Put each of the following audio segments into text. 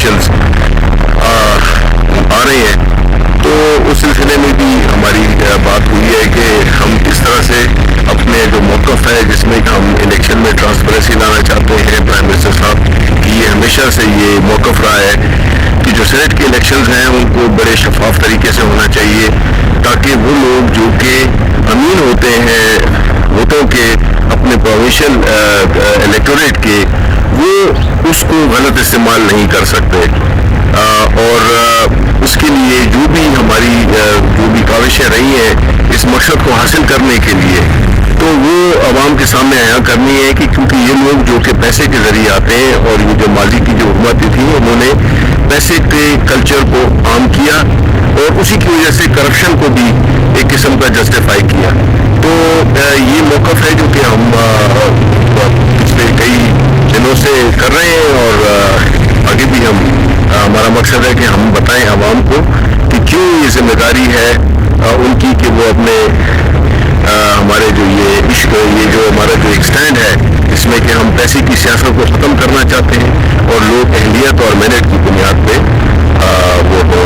Elections آ رہے ہیں، تو اس سلسلے میں بھی ہماری بات ہوئی ہے کہ ہم کس طرح سے اپنے جو موقف ہے جس میں ہم الیکشن میں ٹرانسپیرنسی لانا چاہتے ہیں، پرائم منسٹر صاحب کی یہ ہمیشہ سے یہ موقف رہا ہے کہ جو سینٹ کے الیکشنز ہیں ان کو بڑے شفاف طریقے سے ہونا چاہیے، تاکہ وہ لوگ جو کہ امین ہوتے ہیں ووٹوں کے اپنے پروونشل الیکٹوریٹ کے، وہ اس کو غلط استعمال نہیں کر سکتے، اور اس کے لیے جو بھی ہماری جو بھی کاوشیں رہی ہیں اس مقصد کو حاصل کرنے کے لیے، تو وہ عوام کے سامنے عیاں کرنی ہے کہ کیونکہ یہ لوگ جو کہ پیسے کے ذریعے آتے ہیں، اور یہ جو ماضی کی جو حکومتیں تھیں انہوں نے پیسے کے کلچر کو عام کیا اور اسی کی وجہ سے کرپشن کو بھی ایک قسم کا جسٹیفائی کیا۔ تو یہ موقف ہے جو کہ ہم پچھلے کئی دنوں سے کر رہے ہیں، اور آگے بھی ہمارا مقصد ہے کہ ہم بتائیں عوام کو کہ کیوں یہ ذمہ داری ہے ان کی کہ وہ اپنے ہمارے جو یہ عشق، یہ جو ہمارا جو ایک سٹینڈ ہے اس میں کہ ہم پیسے کی سیاست کو ختم کرنا چاہتے ہیں اور لوگ اہلیت اور محنت کی بنیاد پہ وہ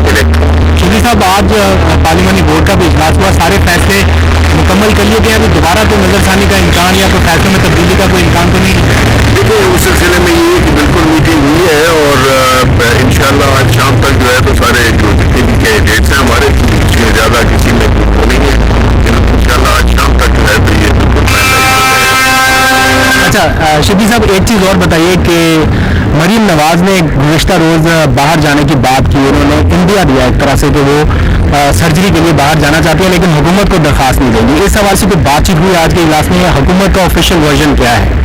الیکٹ ہوں۔ شفیع صاحب، آج پارلیمانی بورڈ کا بھی اجلاس ہوا، سارے فیصلے مکمل کر لیے گئے، ابھی دوبارہ تو نظر ثانی کا امکان یا کوئی فیصلوں میں تبدیلی کا کوئی امکان تو نہیں؟ دیکھیں اس سلسلے میں یہ ہے کہ بالکل میٹنگ ہوئی ہے، اور انشاءاللہ آج شام تک جو ہے تو سارے جو جتنے بھی کینڈیڈیٹس ہیں ہمارے، اس سے زیادہ کسی میں وہ نہیں ہے، لیکن انشاءاللہ آج شام تک جو ہے تو یہ بالکل اچھا شفیع صاحب، ایک چیز اور بتائیے کہ مریم نواز نے گزشتہ روز باہر جانے کی بات کی، انہوں نے انڈیا دیا ایک طرح سے کہ وہ سرجری کے لیے باہر جانا چاہتی ہیں لیکن حکومت کو درخواست نہیں دیں گی، اس حوالے سے کوئی بات چیت ہوئی آج کے اجلاس میں؟ حکومت کا آفیشیل ورژن کیا ہے؟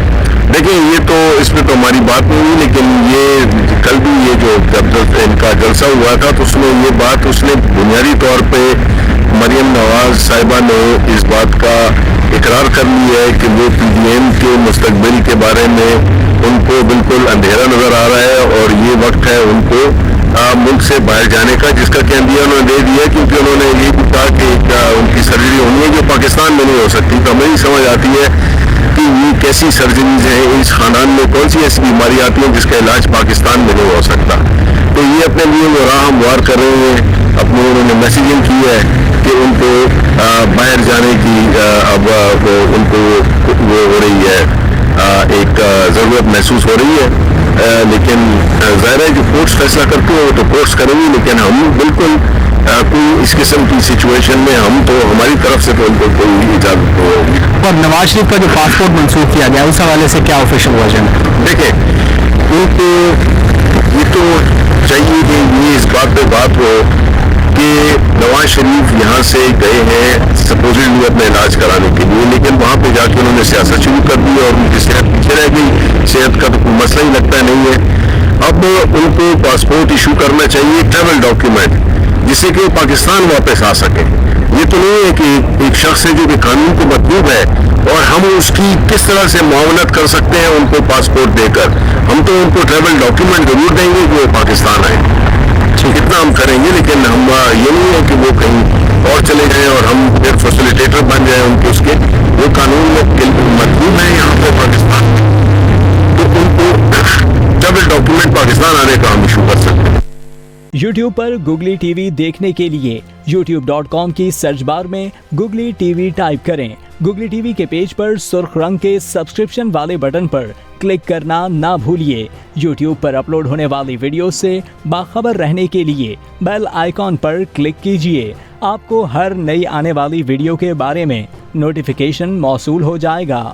دیکھیں یہ تو اس پہ تو ہماری بات نہیں ہوئی، لیکن یہ کل بھی یہ جو جب ان کا جلسہ ہوا تھا تو اس میں یہ بات اس نے بنیادی طور پہ مریم نواز صاحبہ نے اس بات کا اقرار کر لی ہے کہ وہ پی ڈی ایم کے مستقبل کے بارے میں ان کو بالکل اندھیرا نظر آ رہا ہے، اور یہ وقت ہے ان کو ملک سے باہر جانے کا، جس کا کہندیہ انہوں نے دے دیا، کیونکہ انہوں نے یہ بھی کہا کہ ان کی سرجری ہونی ہے جو پاکستان میں نہیں ہو سکتی۔ تو ہمیں نہیں سمجھ آتی ہے کہ یہ کیسی سرجریز ہیں، اس خاندان میں کون سی ایسی بیماری آتی ہے جس کا علاج پاکستان میں نہیں ہو سکتا۔ تو یہ اپنے لیے وہ راہ ہموار کر رہے ہیں، اپنے انہوں نے میسیجنگ کی ہے کہ ان کو باہر جانے کی اب ان کو وہ ہو رہی ہے، ایک ضرورت محسوس ہو رہی ہے، لیکن ظاہر ہے جو کورٹس فیصلہ کرتے ہیں وہ تو کورٹس کریں گی، لیکن ہم بالکل کوئی اس قسم کی سچویشن میں ہم تو ہماری طرف سے تو ان کو کوئی اجازت نہیں ہوگی۔ اور نواز شریف کا جو پاسپورٹ منسوخ کیا گیا اس حوالے سے کیا آفیشیل ورژن ہے؟ دیکھیں ان کو یہ تو چاہیے کہ یہ اس بات پہ بات ہو کہ نواز شریف یہاں سے گئے ہیں سپوزٹلی اپنے علاج کرانے کے لیے، لیکن وہاں پہ جا کے انہوں نے سیاست شروع کر دی اور ان کی صحت پیچھے رہ گئی، صحت کا تو کوئی مسئلہ ہی لگتا نہیں ہے۔ اب ان کو پاسپورٹ ایشو کرنا چاہیے، ٹریول ڈاکیومنٹ، جس سے کہ وہ پاکستان واپس آ سکے۔ یہ تو نہیں ہے کہ ایک شخص ہے جو کہ قانون کو مطلوب ہے اور ہم اس کی کس طرح سے معاونت کر سکتے ہیں ان کو پاسپورٹ دے کر، ہم تو ان کو ٹریول ڈاکیومنٹ ضرور دیں گے کہ وہ پاکستان آئے، اتنا ہم کریں گے، لیکن ہم یہ نہیں ہے کہ وہ کہیں اور چلے جائیں اور ہم پھر فیسیلیٹیٹر بن جائیں ان کے، اس کے وہ قانون میں مطلوب ہے یہاں پہ پاکستان میں، تو ان کو ٹریول ڈاکیومنٹ پاکستان آنے کا ہم ایشو کر سکتے ہیں۔ YouTube پر گوگلی ٹی وی دیکھنے کے لیے youtube.com کی سرچ بار میں گوگلی ٹی وی ٹائپ کریں۔ گوگلی ٹی وی کے پیج پر سرخ رنگ کے سبسکرپشن والے بٹن پر کلک کرنا نہ بھولیے۔ YouTube پر اپلوڈ ہونے والی ویڈیو سے باخبر رہنے کے لیے بیل آئیکن پر کلک کیجیے۔ آپ کو ہر نئی آنے والی ویڈیو کے بارے میں نوٹیفیکیشن موصول ہو جائے گا۔